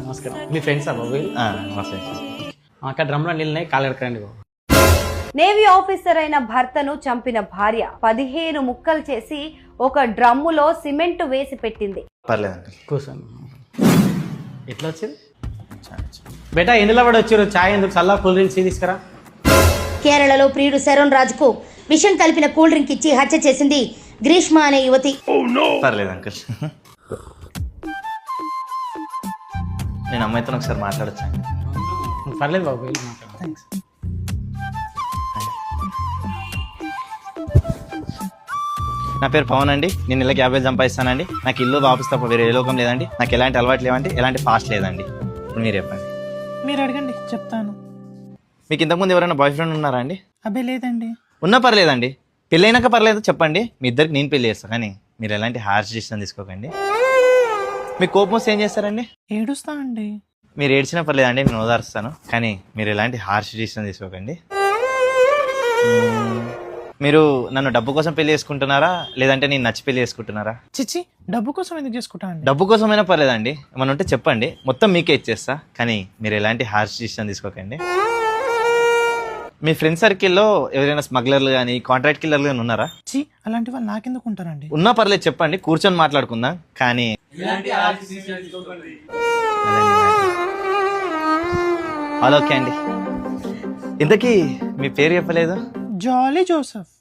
నమస్కారం. మీ ఫ్రెండ్సా బాబు? మా ఫ్రెండ్స్. అక్కడ డ్రమ్లో నీళ్ళని కాలు ఎడకండి బాబు. నేవీ ఆఫీసర్ అయిన భర్తను చంపిన భార్య 15 ముక్కలు చేసి ఒక డ్రమ్ములో సిమెంట్ వేసి పెట్టింది. పర్లేదండి, కూర్చోండి. ఎట్లా వచ్చింది బేటా? ఎందులో పడి వచ్చారు? ఛాయ్ ఎందుకు? చల్లా కూల్ డ్రింక్స్ తీసుకురా. కేరళలో ప్రియుడు శరణ్ రాజ్కు విషం కలిపిన కూల్ డ్రింక్ ఇచ్చి హత్య చేసింది గ్రీష్మ అనే యువతి. పర్లేదు అంకుల్, నేను అమ్మాయితో ఒకసారి మాట్లాడొచ్చాను. పర్లేదు బాబు, థ్యాంక్స్. నా పేరు పవన్ అండి. నేను నెలకి 50 సంపాదిస్తానండి. నాకు ఇల్లు ఆఫీస్ తప్ప వేరే ఏ లోకం లేదండి. నాకు ఎలాంటి అలవాటు లేవండి, ఎలాంటి పాస్ట్ లేదండి. ఇప్పుడు మీరు చెప్పండి. మీరు అడగండి, చెప్తాను. మీకు ఇంతకుముందు ఎవరైనా బాయ్ ఫ్రెండ్ ఉన్నారా అండి? అబ్బే లేదండి. ఉన్నా పర్లేదండి, పెళ్ళైనాక పర్లేదు చెప్పండి. మీ ఇద్దరికి నేను పెళ్లి చేస్తాను, కానీ మీరు ఎలాంటి హార్ష్ డిసిషన్ తీసుకోకండి. మీకు కోపం వస్తే ఏం చేస్తారండి? ఏడుస్తా అండి. మీరు ఏడ్చినా పర్లేదండి, నేను ఓదారుస్తాను, కానీ మీరు ఎలాంటి హార్ష్ డిసిషన్ తీసుకోకండి. మీరు నన్ను డబ్బు కోసం పెళ్లి చేసుకుంటున్నారా, లేదంటే నేను నచ్చి పెళ్లి చేసుకుంటున్నారా? చిచ్చి, డబ్బు కోసం ఎందుకు చేసుకుంటా అండి? డబ్బు కోసమైనా పర్లేదండి, ఏమన్నా ఉంటే చెప్పండి, మొత్తం మీకే ఇచ్చేస్తా, కానీ మీరు ఎలాంటి హార్ష్ డిసిషన్ తీసుకోకండి. మీ ఫ్రెండ్ సర్కిల్లో ఎవరైనా స్మగ్లర్లు కానీ కాంట్రాక్ట్ కిల్లర్లు కానీ ఉన్నారా? చి, అలాంటి వాళ్ళు నాకెందుకు ఉంటారండి? ఉన్నా పర్లేదు చెప్పండి, కూర్చొని మాట్లాడుకుందాం, కానీ హలో ఓకే అండి. ఇంతకీ మీ పేరు చెప్పలేదు? జాలీ జోసెఫ్.